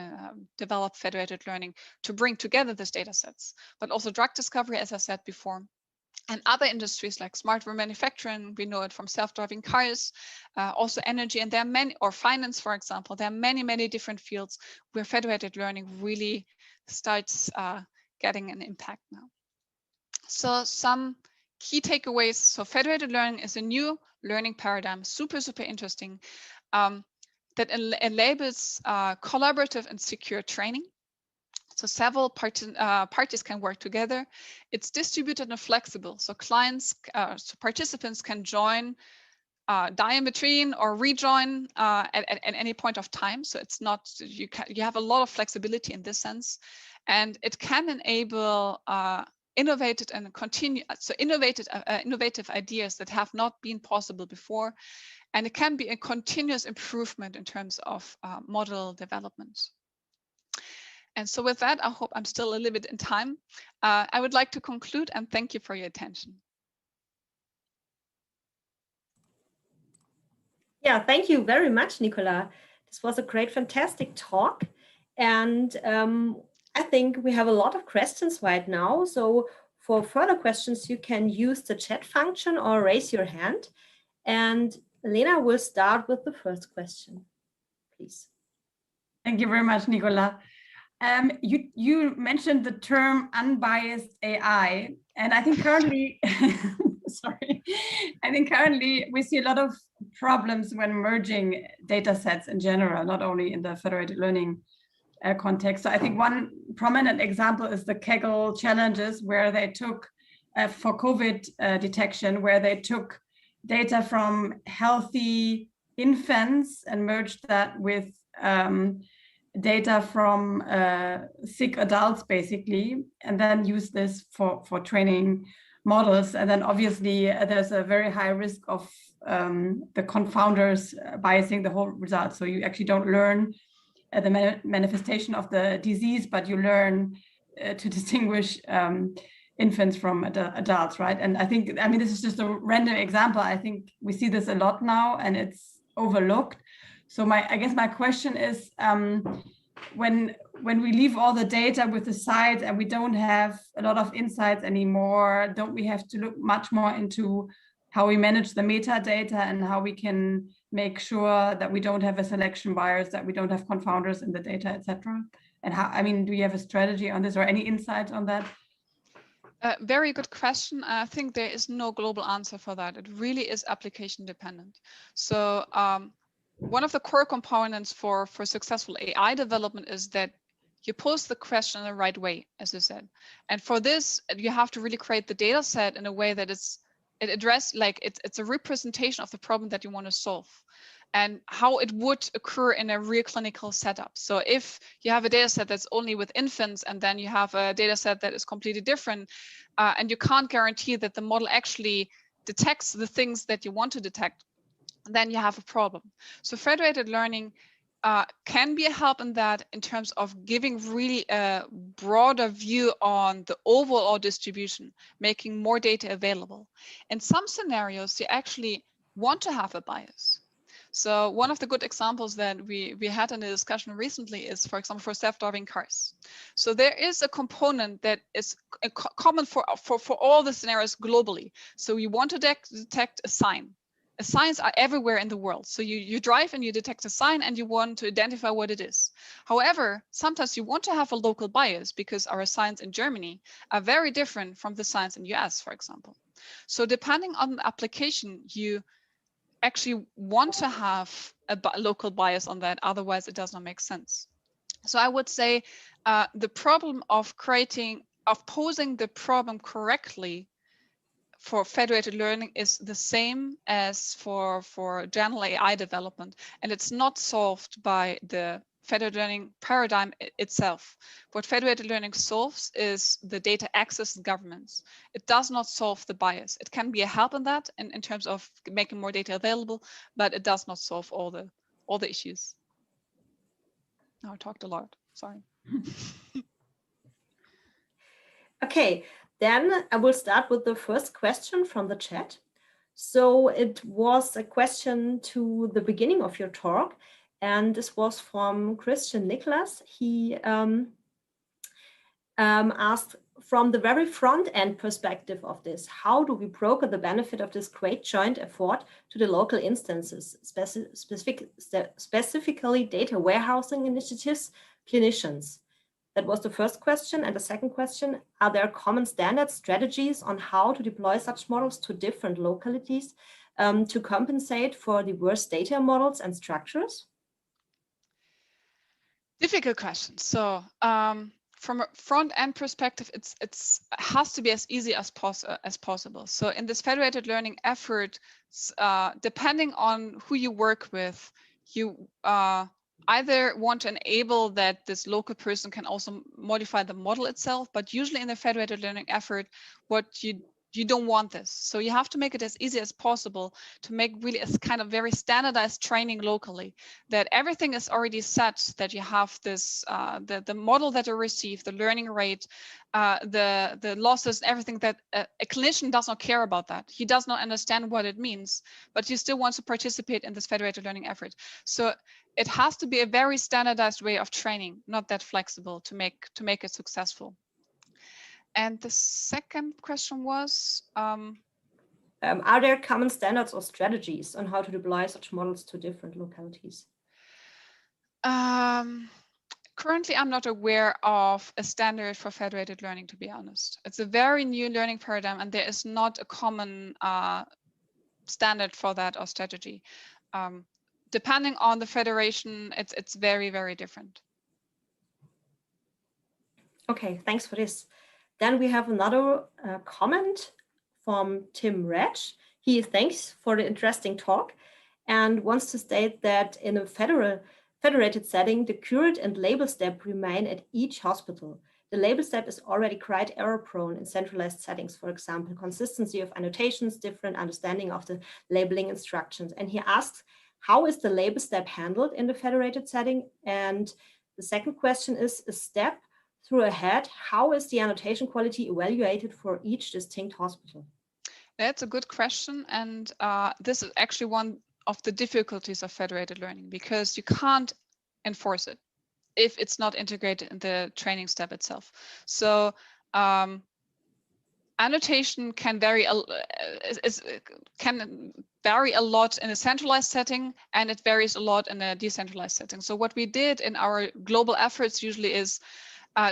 develop federated learning to bring together these data sets, but also drug discovery, as I said before, and other industries like smart manufacturing. We know it from self-driving cars, also energy, and there are many, or finance, for example. There are many different fields where federated learning really starts getting an impact now. So some key takeaways. So federated learning is a new learning paradigm, super interesting, that enables collaborative and secure training. So several parties can work together. It's distributed and flexible. So participants can join, die in between or rejoin at any point of time. So it's not, you have a lot of flexibility in this sense. And it can enable innovative ideas that have not been possible before, and it can be a continuous improvement in terms of model development. And so with that, I hope I'm still a little bit in time. I would like to conclude and thank you for your attention. Yeah, thank you very much, Nicola. This was a great, fantastic talk. And I think we have a lot of questions right now. So for further questions, you can use the chat function or raise your hand. And Lena will start with the first question, please. Thank you very much, Nicola. You mentioned the term unbiased AI, and I think currently, I think currently we see a lot of problems when merging data sets in general, not only in the federated learning context. So I think one prominent example is the Kaggle challenges, where they took, for COVID detection, where they took data from healthy infants and merged that with data from sick adults, basically, and then use this for training models. And then obviously there's a very high risk of the confounders biasing the whole result. So you actually don't learn the manifestation of the disease, but you learn to distinguish infants from adults, right? And I think, I mean, this is just a random example. I think we see this a lot now and it's overlooked. So I guess my question is, when we leave all the data with the sites and we don't have a lot of insights anymore, don't we have to look much more into how we manage the metadata and how we can make sure that we don't have a selection bias, that we don't have confounders in the data, etc.? And how, I mean, do you have a strategy on this or any insight on that? Very good question. I think there is no global answer for that. It really is application dependent. So one of the core components for successful AI development is that you pose the question in the right way, as you said. And for this, you have to really create the data set in a way that it's a representation of the problem that you want to solve and how it would occur in a real clinical setup. So if you have a data set that's only with infants and then you have a data set that is completely different, and you can't guarantee that the model actually detects the things that you want to detect, then you have a problem. So federated learning can be a help in that, in terms of giving really a broader view on the overall distribution, making more data available. In some scenarios, you actually want to have a bias. So one of the good examples that we had in the discussion recently is, for example, for self-driving cars. So there is a component that is common for all the scenarios globally. So you want to detect a sign. Signs are everywhere in the world. So you drive and you detect a sign and you want to identify what it is. However, sometimes you want to have a local bias because our signs in Germany are very different from the signs in US, for example. So depending on the application, you actually want to have a local bias on that. Otherwise, it does not make sense. So I would say the problem of posing the problem correctly for federated learning is the same as for general AI development, and it's not solved by the federated learning paradigm itself. What federated learning solves is the data access governance. It does not solve the bias. It can be a help in that in terms of making more data available, but it does not solve all the issues. Now I talked a lot, sorry. Okay, then I will start with the first question from the chat. So it was a question to the beginning of your talk, and this was from Christian Nicholas. He asked, from the very front end perspective of this, how do we broker the benefit of this great joint effort to the local instances, specifically data warehousing initiatives, clinicians? That was the first question. And the second question, are there common standard strategies on how to deploy such models to different localities to compensate for diverse data models and structures? Difficult question. So from a front-end perspective, it has to be as easy as possible. So in this federated learning effort, depending on who you work with, you either want to enable that this local person can also modify the model itself, but usually in the federated learning effort, what you don't want this. So you have to make it as easy as possible to make really a kind of very standardized training locally, that everything is already set, that you have this, the model that you receive, the learning rate, the losses, everything that a clinician does not care about that. He does not understand what it means, but he still wants to participate in this federated learning effort. So it has to be a very standardized way of training, not that flexible to make it successful. And the second question was? Are there common standards or strategies on how to deploy such models to different localities? Currently, I'm not aware of a standard for federated learning, to be honest. It's a very new learning paradigm, and there is not a common standard for that or strategy. Depending on the federation, it's very, very different. Okay, thanks for this. Then we have another comment from Tim Retch. He thanks for the interesting talk and wants to state that in a federated setting, the curate and label step remain at each hospital. The label step is already quite error-prone in centralized settings, for example, consistency of annotations, different understanding of the labeling instructions. And he asks, how is the label step handled in the federated setting? And the second question is, a step through a head, how is the annotation quality evaluated for each distinct hospital? That's a good question. And this is actually one of the difficulties of federated learning, because you can't enforce it if it's not integrated in the training step itself. So annotation can vary a lot in a centralized setting, and it varies a lot in a decentralized setting. So what we did in our global efforts usually is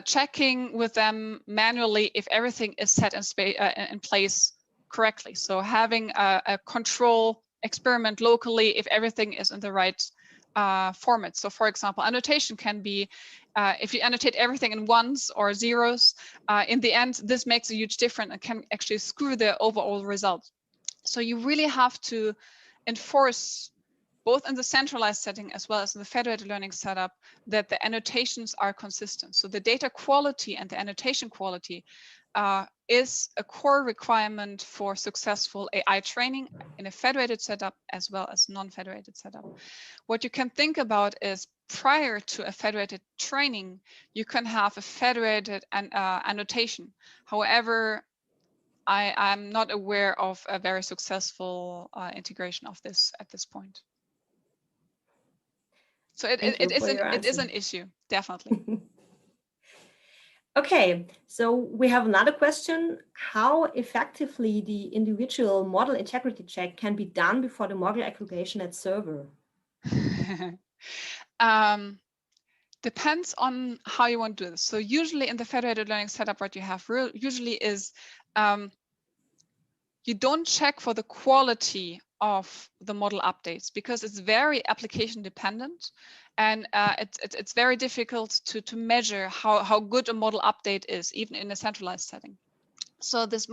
checking with them manually if everything is set in place correctly. So having a control experiment locally if everything is in the right format. So for example, annotation can be, if you annotate everything in ones or zeros, in the end, this makes a huge difference and can actually screw the overall result. So you really have to enforce, both in the centralized setting as well as in the federated learning setup, that the annotations are consistent. So the data quality and the annotation quality is a core requirement for successful AI training in a federated setup as well as non-federated setup. What you can think about is, prior to a federated training, you can have a federated annotation. However, I'm not aware of a very successful integration of this at this point. So it is an issue, definitely. Okay, so we have another question. How effectively the individual model integrity check can be done before the model aggregation at server? Depends on how you want to do this. So usually in the federated learning setup, what you have usually is you don't check for the quality of the model updates, because it's very application dependent, and it's very difficult to measure how good a model update is, even in a centralized setting. So this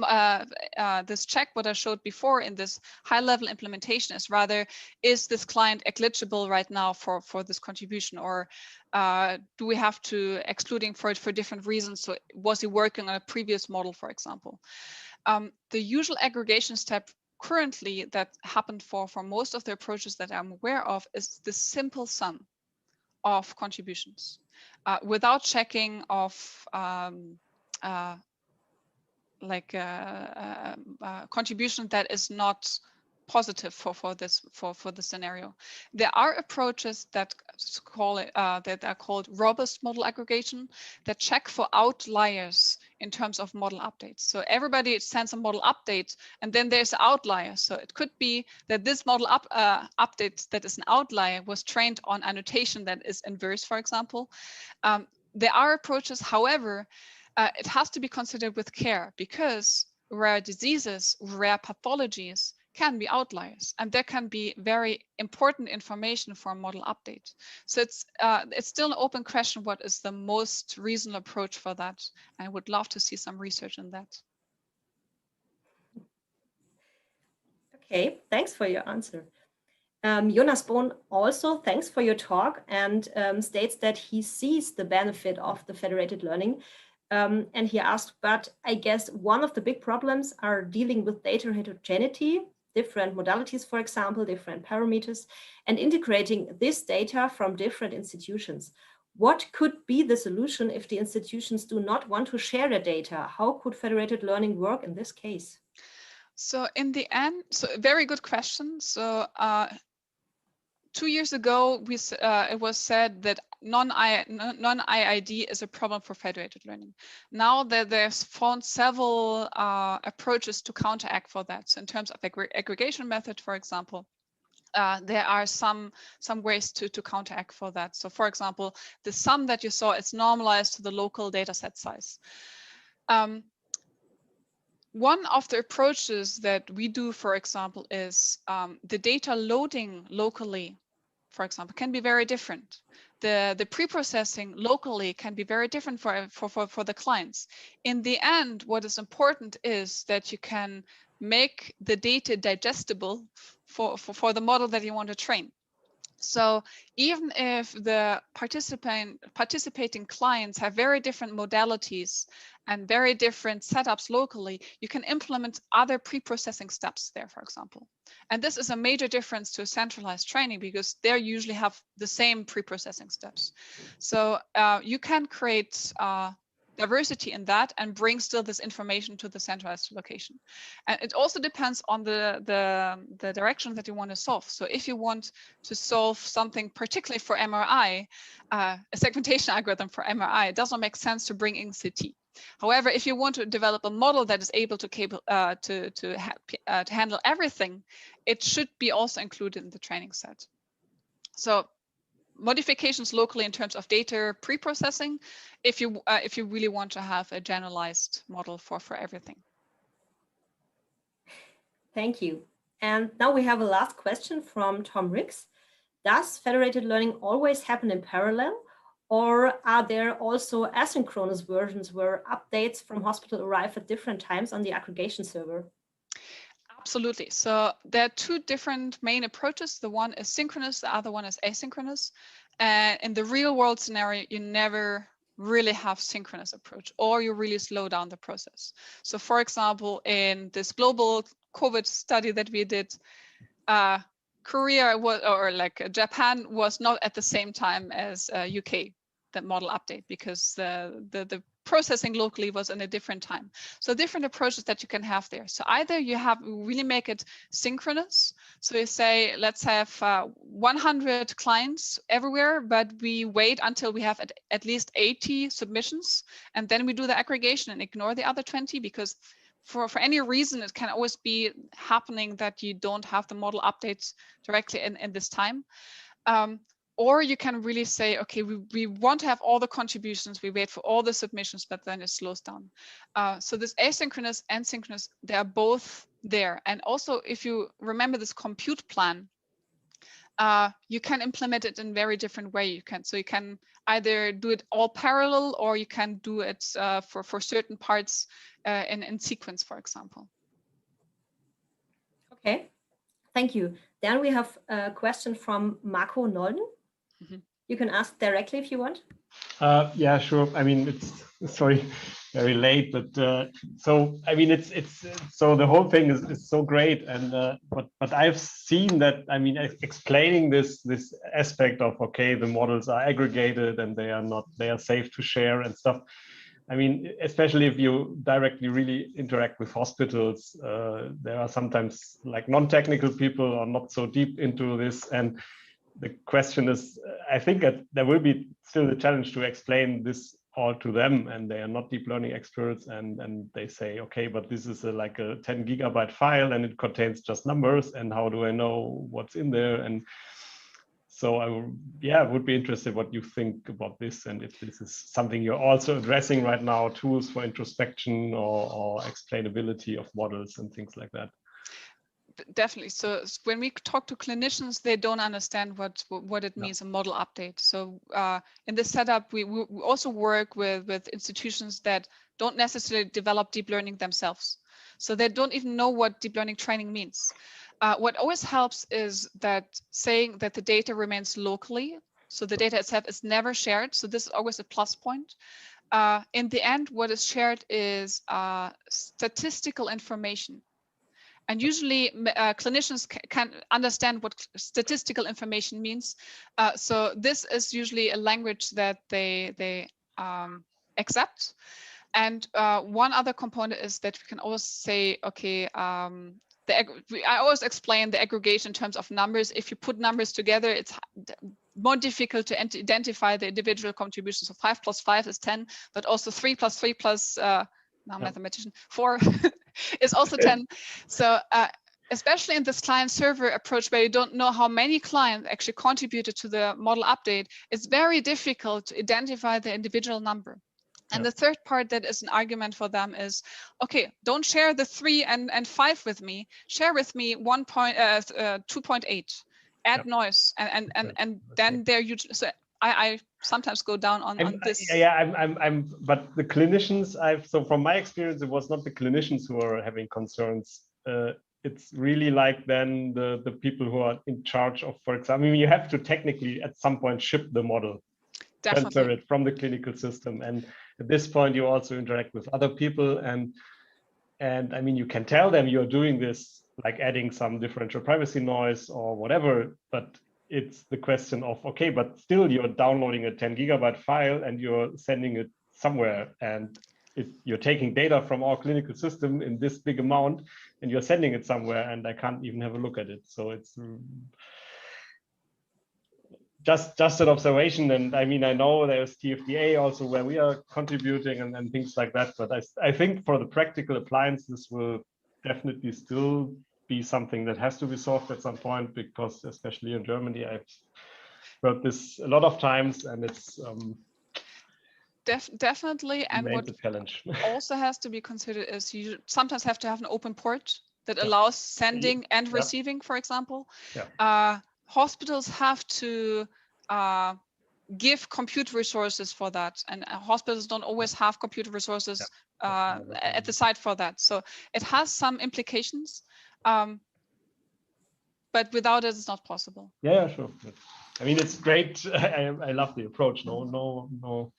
this check, what I showed before in this high-level implementation, is rather, is this client eligible right now for this contribution, or do we have to excluding for it for different reasons? So was he working on a previous model, for example? The usual aggregation step currently that happened for most of the approaches that I'm aware of is the simple sum of contributions without checking of contribution that is not positive for the scenario. There are approaches that that are called robust model aggregation, that check for outliers in terms of model updates. So everybody sends a model update, and then there's an outlier. So it could be that this model update that is an outlier was trained on annotation that is inverse, for example. There are approaches, however, it has to be considered with care, because rare diseases, rare pathologies can be outliers, and there can be very important information for a model update. So it's still an open question, what is the most reasonable approach for that? I would love to see some research on that. Okay, thanks for your answer. Jonas Bohn also thanks for your talk, and states that he sees the benefit of the federated learning. And he asked, but I guess one of the big problems are dealing with data heterogeneity, different modalities, for example, different parameters, and integrating this data from different institutions. What could be the solution if the institutions do not want to share their data? How could federated learning work in this case? So in the end, so very good question. So 2 years ago, it was said that non-IID is a problem for federated learning. Now that there's found several approaches to counteract for that. So in terms of aggregation method, for example, there are some ways to counteract for that. So for example, the sum that you saw is normalized to the local data set size. One of the approaches that we do, for example, is the data loading locally, for example, can be very different. The pre-processing locally can be very different for the clients. In the end, what is important is that you can make the data digestible for the model that you want to train. So even if the participating clients have very different modalities and very different setups locally, you can implement other pre-processing steps there, for example. And this is a major difference to centralized training, because they usually have the same pre-processing steps. So you can create diversity in that and bring still this information to the centralized location. And it also depends on the direction that you want to solve. So if you want to solve something particularly for MRI, a segmentation algorithm for MRI, it does not make sense to bring in CT. However, if you want to develop a model that is able to handle everything, it should be also included in the training set. So modifications locally in terms of data pre-processing, if you really want to have a generalized model for everything. Thank you. And now we have a last question from Tom Ricks. Does federated learning always happen in parallel, or are there also asynchronous versions where updates from hospital arrive at different times on the aggregation server? Absolutely. So there are two different main approaches. The one is synchronous, the other one is asynchronous. And in the real world scenario, you never really have synchronous approach, or you really slow down the process. So for example, in this global COVID study that we did, Korea was, or like Japan was not at the same time as UK, the model update, because the processing locally was in a different time. So different approaches that you can have there. So either you have really make it synchronous. So you say, let's have 100 clients everywhere, but we wait until we have at least 80 submissions. And then we do the aggregation and ignore the other 20, because for any reason, it can always be happening that you don't have the model updates directly in this time. Or you can really say, okay, we want to have all the contributions, we wait for all the submissions, but then it slows down. So this asynchronous and synchronous, they are both there. And also, if you remember this compute plan, you can implement it in very different way. So you can either do it all parallel, or you can do it for certain parts in sequence, for example. Okay, thank you. Then we have a question from Marco Nolden. Mm-hmm. You can ask directly if you want. Yeah, sure. I mean, it's sorry, very late, but so I mean, it's so the whole thing is so great, and but I've seen that. I mean, explaining this aspect of, okay, the models are aggregated and they are safe to share and stuff. I mean, especially if you directly really interact with hospitals, there are sometimes like non-technical people or not so deep into this, and the question is, I think that there will be still a challenge to explain this all to them, and they are not deep learning experts, and they say, okay, but this is like a 10 gigabyte file and it contains just numbers, and how do I know what's in there? And so I would be interested what you think about this, and if this is something you're also addressing right now, tools for introspection or explainability of models and things like that. Definitely. So when we talk to clinicians, they don't understand what it means, a model update. So in this setup, we also work with institutions that don't necessarily develop deep learning themselves. So they don't even know what deep learning training means. What always helps is that saying that the data remains locally. So the data itself is never shared. So this is always a plus point. In the end, what is shared is statistical information. And usually clinicians can understand what statistical information means. So this is usually a language that they accept. And one other component is that we can always say, okay, I always explain the aggregation in terms of numbers. If you put numbers together, it's more difficult to identify the individual contributions. So 5 plus 5 is 10, but also 3 plus 3 plus, now mathematician, 4 is also 10. So especially in this client-server approach, where you don't know how many clients actually contributed to the model update, it's very difficult to identify the individual number. And the third part that is an argument for them is, okay, don't share the 3 and 5 with me. Share with me 2.8. Add noise, and then they're usually. So I sometimes go down on this. But the clinicians, so from my experience, it was not the clinicians who are having concerns. It's really like then the people who are in charge of, for example, I mean, you have to technically at some point ship the model, transfer it from the clinical system, and at this point you also interact with other people, and I mean, you can tell them you're doing this, like adding some differential privacy noise or whatever, but it's the question of, okay, but still you're downloading a 10 gigabyte file and you're sending it somewhere, and you're taking data from our clinical system in this big amount, and you're sending it somewhere, and I can't even have a look at it. So it's just an observation. And I mean, I know there's TFDA also where we are contributing and things like that. But I think for the practical appliance, this will definitely still be something that has to be solved at some point, because especially in Germany, I've heard this a lot of times, and it's definitely. And what challenge also has to be considered is you sometimes have to have an open port that allows sending and receiving, for example. Hospitals have to give compute resources for that, and hospitals don't always have computer resources at the site for that. So it has some implications, but without it, it's not possible. Yeah, sure. I mean, it's great. I love the approach. No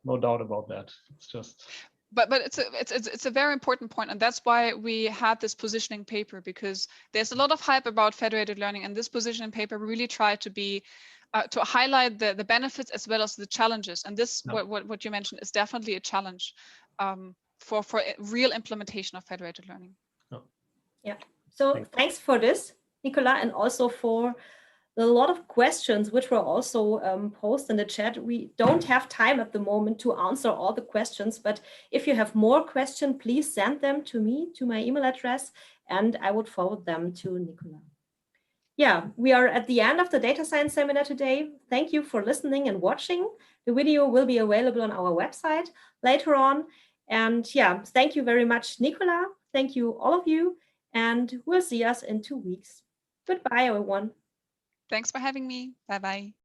doubt about that. It's just. But it's a very important point, and that's why we had this positioning paper, because there's a lot of hype about federated learning, and this positioning paper really tried to be to highlight the benefits as well as the challenges. And this what you mentioned is definitely a challenge for real implementation of federated learning. Yeah. So thanks for this, Nicola, and also for a lot of questions which were also posted in the chat. We don't have time at the moment to answer all the questions, but if you have more questions, please send them to me, to my email address, and I would forward them to Nicola. Yeah, we are at the end of the data science seminar today. Thank you for listening and watching. The video will be available on our website later on. And yeah, thank you very much, Nicola. Thank you, all of you, and we'll see us in 2 weeks. Goodbye, everyone. Thanks for having me. Bye-bye.